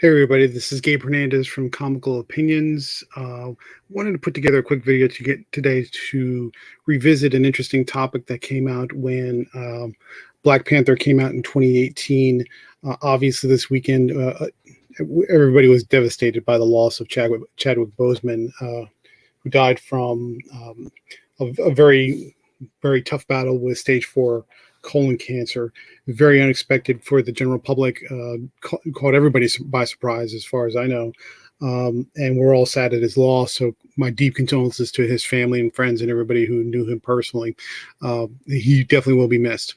Hey everybody, this is Gabe Hernandez from Comical Opinions. Wanted to put together a quick video to get today to revisit an interesting topic that came out when Black Panther came out in 2018. Obviously, this weekend, everybody was devastated by the loss of Chadwick Boseman, who died from a very, very tough battle with stage 4 colon cancer. Very unexpected for the general public, caught everybody by surprise as far as I know, and we're all sad at his loss. So my deep condolences to his family and friends and everybody who knew him personally. He definitely will be missed.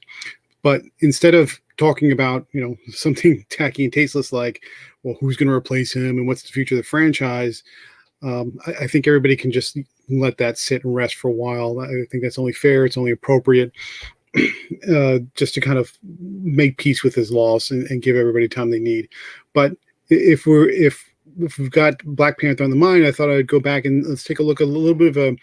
But instead of talking about something tacky and tasteless like, well, who's going to replace him and what's the future of the franchise, I think everybody can just let that sit and rest for a while. I think that's only fair. It's only appropriate. Just to kind of make peace with his loss and give everybody time they need. But if we've got Black Panther on the mind, I thought I'd go back and let's take a look at a little bit of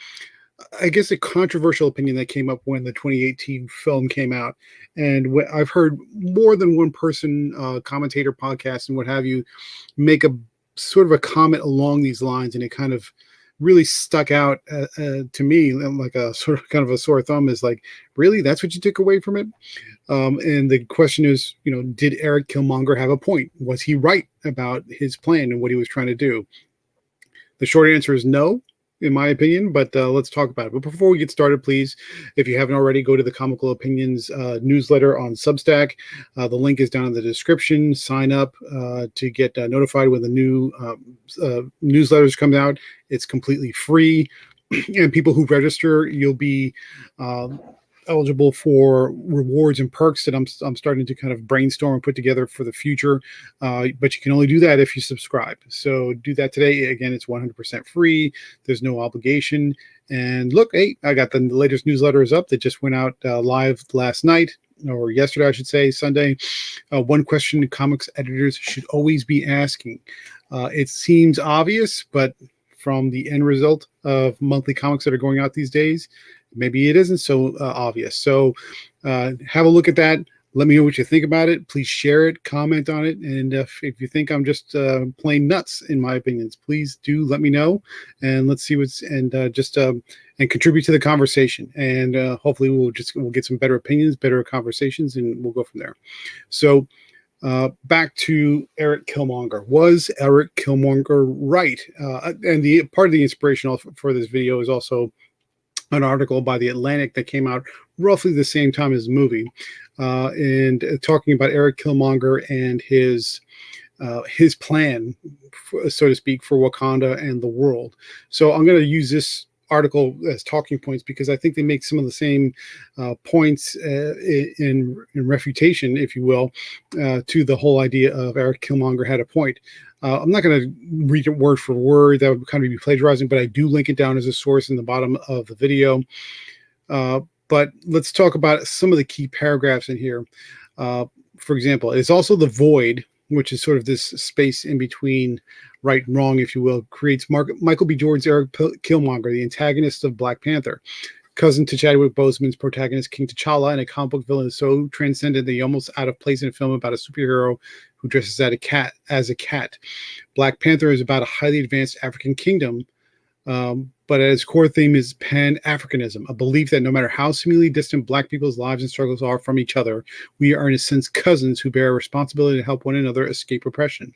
a controversial opinion that came up when the 2018 film came out. And I've heard more than one person, commentator, podcast, and what have you, make a sort of a comment along these lines, and it kind of really stuck out to me like a sort of kind of a sore thumb. Is like, really, that's what you took away from it? And the question is, did Erik Killmonger have a point? Was he right about his plan and what he was trying to do? The short answer is no, in my opinion, but let's talk about it. But before we get started, please, if you haven't already, go to the Comical Opinions newsletter on Substack. The link is down in the description. Sign up to get notified when the new newsletters come out. It's completely free. And people who register, you'll be eligible for rewards and perks that I'm starting to kind of brainstorm and put together for the future. But you can only do that if you subscribe. So do that today. Again, it's 100% free. There's no obligation. And look, hey, I got the latest newsletters up that just went out live last night, or yesterday, I should say, Sunday. One question comics editors should always be asking. It seems obvious, but from the end result of monthly comics that are going out these days, maybe it isn't so obvious. So have a look at that. Let me know what you think about it. Please share it, comment on it. And if you think I'm just plain nuts in my opinions, please do let me know. And let's see and contribute to the conversation. And hopefully we'll get some better opinions, better conversations, and we'll go from there. So back to Erik Killmonger. Was Erik Killmonger right? And the part of the inspiration for this video is also an article by The Atlantic that came out roughly the same time as the movie, and talking about Erik Killmonger and his plan, so to speak, for Wakanda and the world. So I'm going to use this article as talking points because I think they make some of the same points in refutation, if you will, to the whole idea of Erik Killmonger had a point. I'm not going to read it word for word. That would kind of be plagiarizing, but I do link it down as a source in the bottom of the video. But let's talk about some of the key paragraphs in here. For example, it's also the void, which is sort of this space in between right and wrong, if you will, creates Michael B. Jordan's Erik Killmonger, the antagonist of Black Panther, cousin to Chadwick Boseman's protagonist King T'Challa, and a comic book villain so transcendent that he almost out of place in a film about a superhero who dresses as a cat. Black Panther is about a highly advanced African kingdom, but at its core theme is Pan-Africanism, a belief that no matter how seemingly distant Black people's lives and struggles are from each other, we are in a sense cousins who bear a responsibility to help one another escape oppression.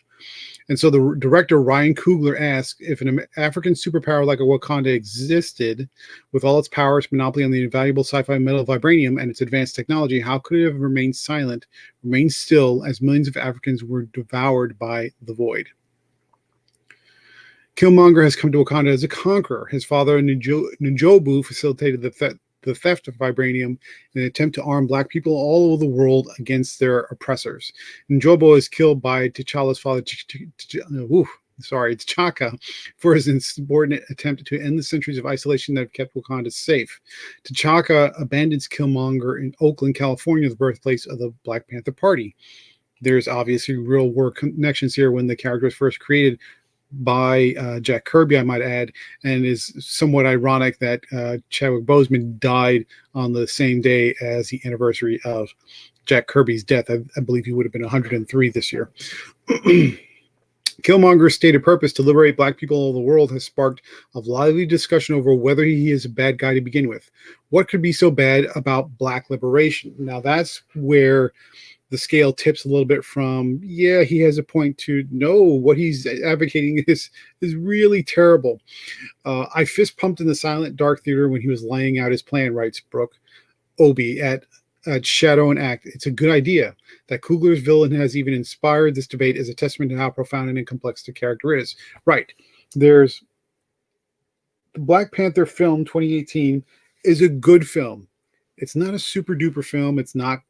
And so the director Ryan Coogler asked, if an African superpower like a Wakanda existed, with all its power, its monopoly on the invaluable sci-fi metal vibranium and its advanced technology, how could it have remained silent, remained still, as millions of Africans were devoured by the void? Killmonger has come to Wakanda as a conqueror. His father, N'Jobu, facilitated the theft of vibranium in an attempt to arm Black people all over the world against their oppressors. N'Jobu is killed by T'Challa's father, T'Chaka, for his insubordinate attempt to end the centuries of isolation that have kept Wakanda safe. T'Chaka abandons Killmonger in Oakland, California, the birthplace of the Black Panther Party. There's obviously real world connections here when the character was first created by Jack Kirby, I might add, and is somewhat ironic that Chadwick Boseman died on the same day as the anniversary of Jack Kirby's death. I believe he would have been 103 this year. Killmonger's stated purpose to liberate Black people all over the world has sparked a lively discussion over whether he is a bad guy to begin with. What could be so bad about Black liberation? Now, that's where the scale tips a little bit from, yeah, he has a point, to no, what he's advocating is really terrible. I fist pumped in the silent dark theater when he was laying out his plan, writes Brooke Obi at Shadow and Act. It's a good idea. That Coogler's villain has even inspired this debate is a testament to how profound and complex the character is. Right. There's the Black Panther film 2018 is a good film. It's not a super duper film. It's not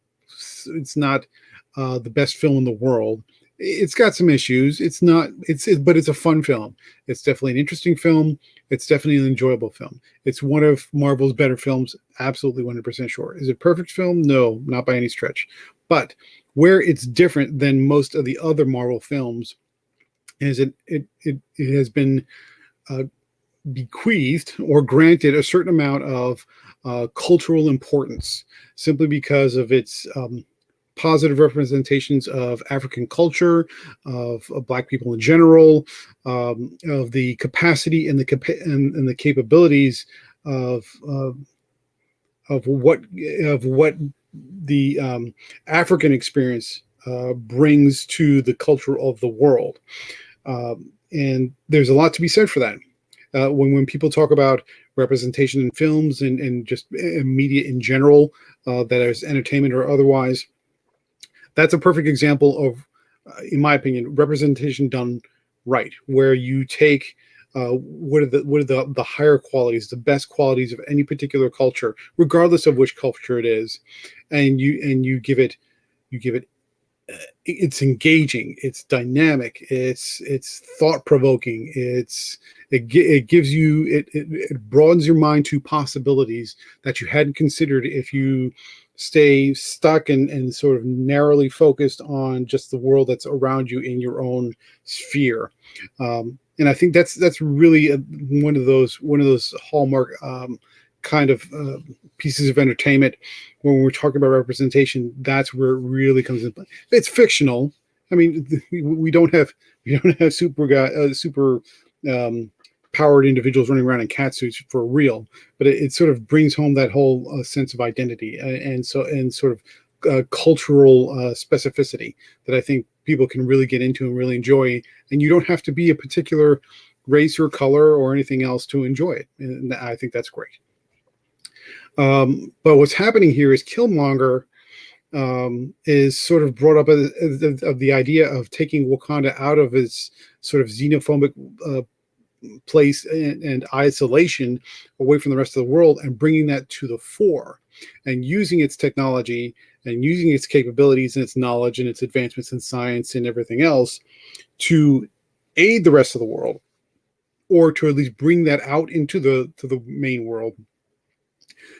the best film in the world. It's got some issues. But it's a fun film. It's definitely an interesting film. It's definitely an enjoyable film. It's one of Marvel's better films. Absolutely 100% sure. Is it a perfect film? No, not by any stretch. But where it's different than most of the other Marvel films is it has been bequeathed or granted a certain amount of cultural importance simply because of its positive representations of African culture, of Black people in general, of the capacity and the capabilities of what the African experience brings to the culture of the world. And there's a lot to be said for that. When people talk about representation in films and just media in general, that is entertainment or otherwise, that's a perfect example of, in my opinion, representation done right, where you take what are the higher qualities, the best qualities of any particular culture, regardless of which culture it is, and you give it it's engaging, it's dynamic, it's thought provoking, it gives you it broadens your mind to possibilities that you hadn't considered if you stay stuck and sort of narrowly focused on just the world that's around you in your own sphere. And I think that's really one of those hallmark kind of pieces of entertainment. When we're talking about representation, that's where it really comes in. It's fictional. I mean, we don't have super powered individuals running around in catsuits for real, but it sort of brings home that whole sense of identity and sort of cultural specificity that I think people can really get into and really enjoy. And you don't have to be a particular race or color or anything else to enjoy it. And I think that's great. But what's happening here is Killmonger is sort of brought up of the idea of taking Wakanda out of its sort of xenophobic place and isolation away from the rest of the world and bringing that to the fore and using its technology and using its capabilities and its knowledge and its advancements in science and everything else to aid the rest of the world, or to at least bring that out into the main world,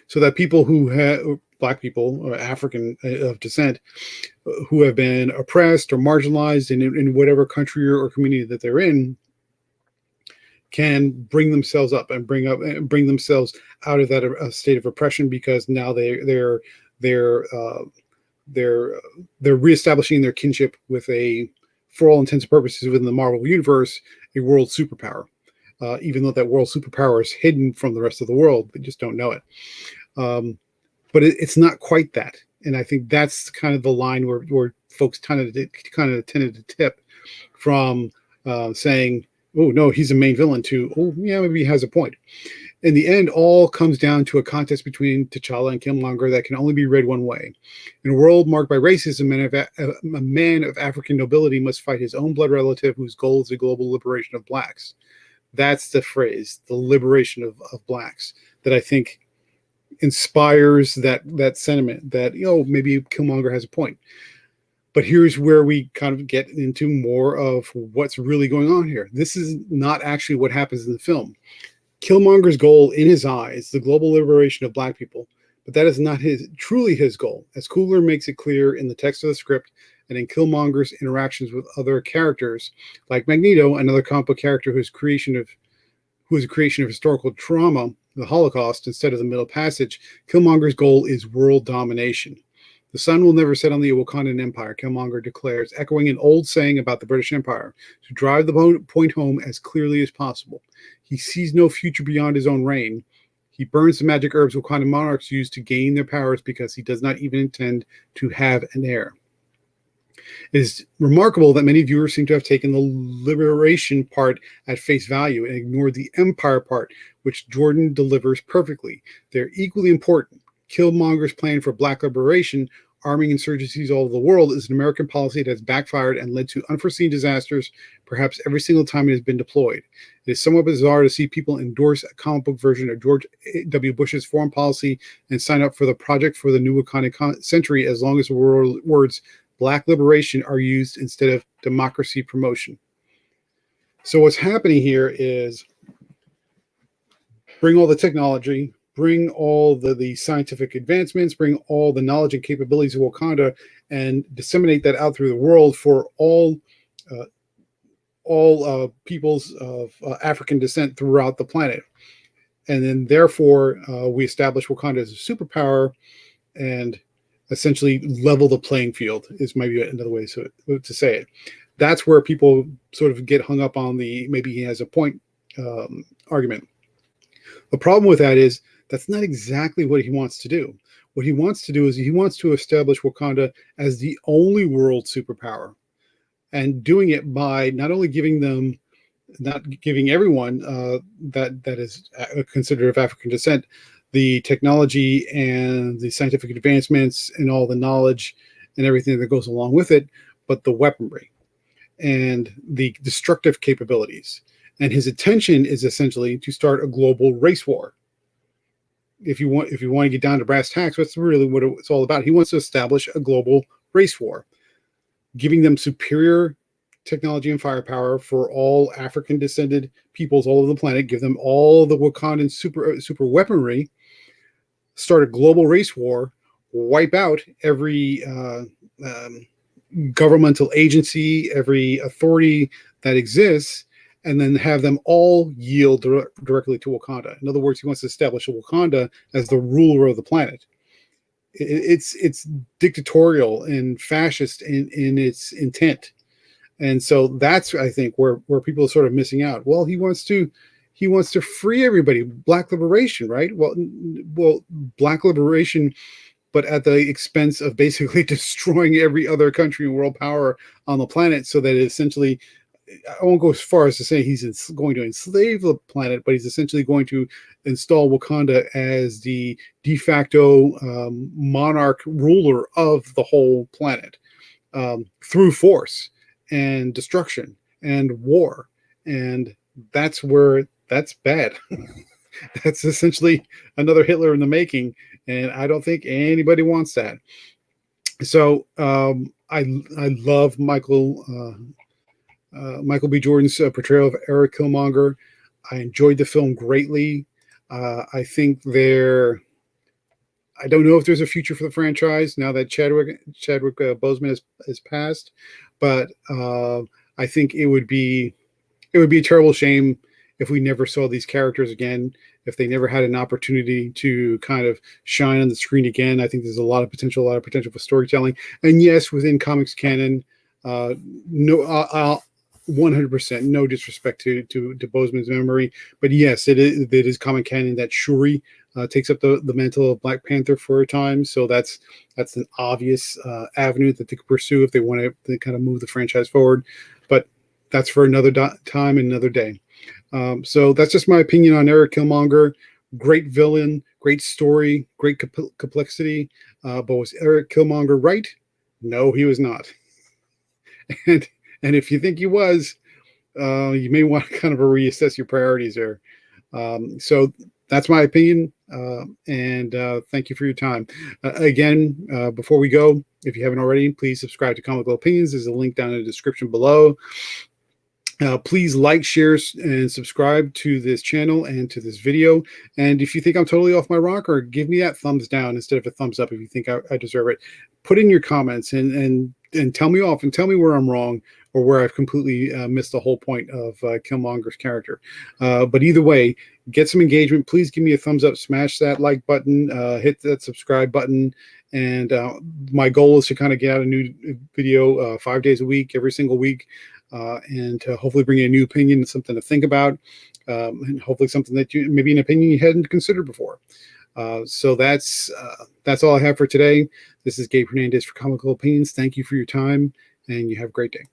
so that people who have Black people or African of descent who have been oppressed or marginalized in whatever country or community that they're in can bring themselves up and bring themselves out of that state of oppression, because now they're reestablishing their kinship with for all intents and purposes within the Marvel universe, a world superpower. Even though that world superpower is hidden from the rest of the world, they just don't know it. But it's not quite that, and I think that's kind of the line where folks kind of tended to tip from saying, "Oh no, he's a main villain," to, "Oh yeah, maybe he has a point." In the end, all comes down to a contest between T'Challa and Killmonger that can only be read one way. In a world marked by racism, a man of African nobility must fight his own blood relative whose goal is the global liberation of Blacks. That's the phrase, the liberation of Blacks, that I think inspires that sentiment that, maybe Killmonger has a point. But here's where we kind of get into more of what's really going on here. This is not actually what happens in the film. Killmonger's goal, in his eyes, the global liberation of Black people, but that is not truly his goal, as Coogler makes it clear in the text of the script and in Killmonger's interactions with other characters like Magneto, another comic book character who is a creation of historical trauma, the Holocaust, instead of the Middle Passage. Killmonger's goal is world domination. The sun will never set on the Wakandan Empire, Killmonger declares, echoing an old saying about the British Empire, to drive the point home as clearly as possible. He sees no future beyond his own reign. He burns the magic herbs Wakandan monarchs use to gain their powers because he does not even intend to have an heir. It is remarkable that many viewers seem to have taken the liberation part at face value and ignored the empire part, which Jordan delivers perfectly. They're equally important. Killmonger's plan for black liberation, arming insurgencies all over the world, is an American policy that has backfired and led to unforeseen disasters perhaps every single time it has been deployed. It is somewhat bizarre to see people endorse a comic book version of George W. Bush's foreign policy and sign up for the Project for the New Wakandan Century as long as the words Black liberation are used instead of democracy promotion. So what's happening here is bring all the technology, bring all the scientific advancements, bring all the knowledge and capabilities of Wakanda, and disseminate that out through the world for all peoples of African descent throughout the planet. And then therefore, we establish Wakanda as a superpower and essentially level the playing field is maybe another way to say it. That's where people sort of get hung up on the maybe he has a point argument. The problem with that is that's not exactly what he wants to do. What he wants to do is he wants to establish Wakanda as the only world superpower, and doing it by not only not giving everyone that is considered of African descent the technology and the scientific advancements and all the knowledge and everything that goes along with it, but the weaponry and the destructive capabilities. And his intention is essentially to start a global race war. If you want to get down to brass tacks, that's really what it's all about. He wants to establish a global race war, giving them superior technology and firepower for all African descended peoples all over the planet, give them all the Wakandan super weaponry, start a global race war, wipe out every governmental agency, every authority that exists, and then have them all yield directly to Wakanda. In other words, he wants to establish Wakanda as the ruler of the planet. It's dictatorial and fascist in its intent. And so that's, I think, where people are sort of missing out. Well, he wants to free everybody, black liberation, right? Well, black liberation, but at the expense of basically destroying every other country and world power on the planet, so that essentially, I won't go as far as to say he's going to enslave the planet, but he's essentially going to install Wakanda as the de facto monarch ruler of the whole planet through force and destruction and war. And that's bad. That's essentially another Hitler in the making, and I don't think anybody wants that. So I love Michael B. Jordan's portrayal of Erik Killmonger. I enjoyed the film greatly. I think I don't know if there's a future for the franchise now that Chadwick Boseman has passed, but I think it would be a terrible shame if we never saw these characters again, if they never had an opportunity to kind of shine on the screen again. I think there's a lot of potential for storytelling. And yes, within comics canon, no, 100%, no disrespect to Boseman's memory, but yes, it is comic canon that Shuri takes up the mantle of Black Panther for a time. So that's an obvious avenue that they could pursue if they want to kind of move the franchise forward. But that's for another time, another day. So that's just my opinion on Erik Killmonger. Great villain, great story, great complexity. But was Erik Killmonger right? No, he was not. And if you think he was, you may want to kind of reassess your priorities there. So that's my opinion. And thank you for your time. Again, before we go, if you haven't already, please subscribe to Comical Opinions. There's a link down in the description below. Please like, share, and subscribe to this channel and to this video. And if you think I'm totally off my rocker, give me that thumbs down instead of a thumbs up if you think I deserve it. Put in your comments and tell me off and tell me where I'm wrong, or where I've completely missed the whole point of Killmonger's character. But either way, get some engagement. Please give me a thumbs up, smash that like button, hit that subscribe button. And my goal is to kind of get out a new video 5 days a week, every single week, and to hopefully bring you a new opinion, something to think about, and hopefully something that you, maybe an opinion you hadn't considered before. So that's all I have for today. This is Gabe Hernandez for Comical Opinions. Thank you for your time, and you have a great day.